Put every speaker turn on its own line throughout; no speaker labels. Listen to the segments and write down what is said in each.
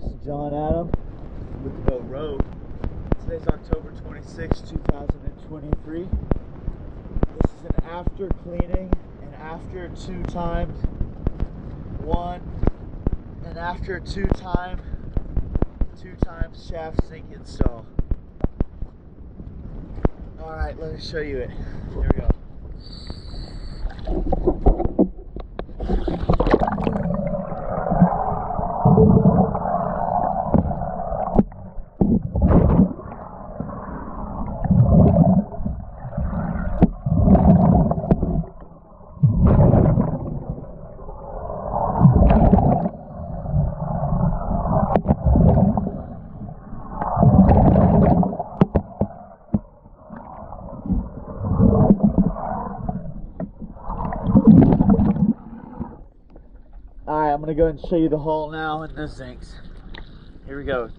This is John Adam with the boat Rogue. Today's October 26, 2023. This is an after cleaning and after two times shaft sink install. Alright, let me show you it. Here we go. Alright, I'm going to go and show you the hole now in the sinks. Here we go.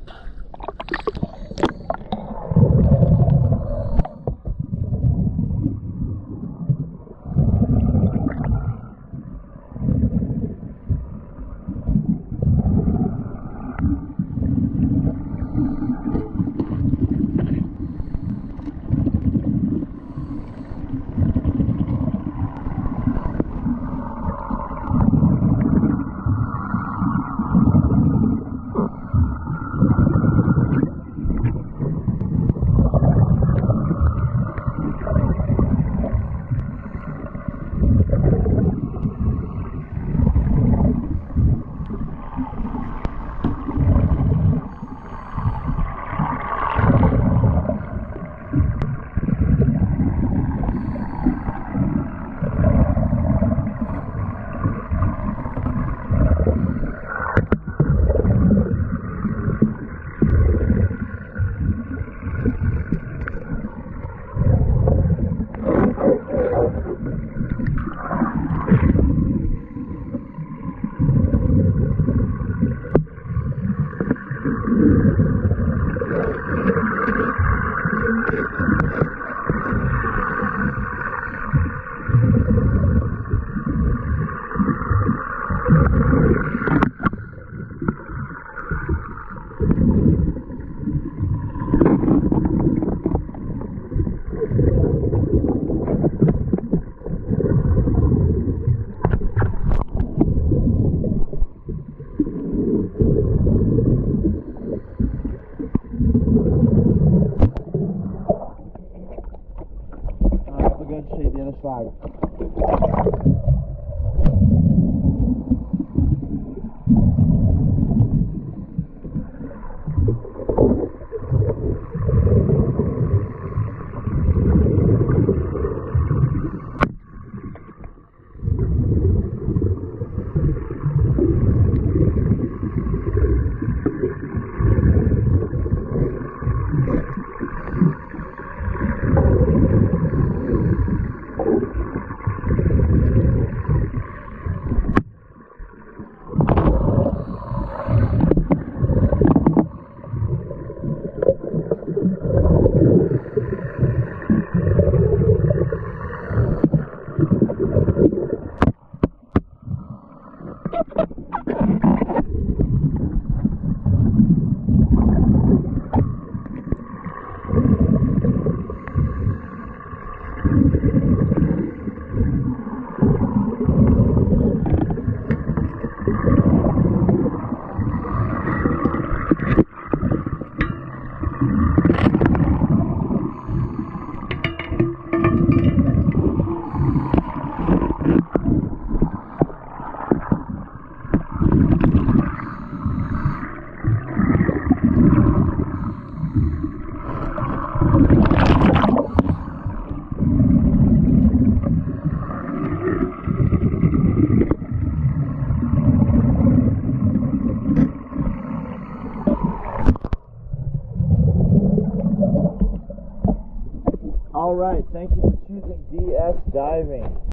Go ahead and show you the other side. Alright, thank you for choosing DS Diving.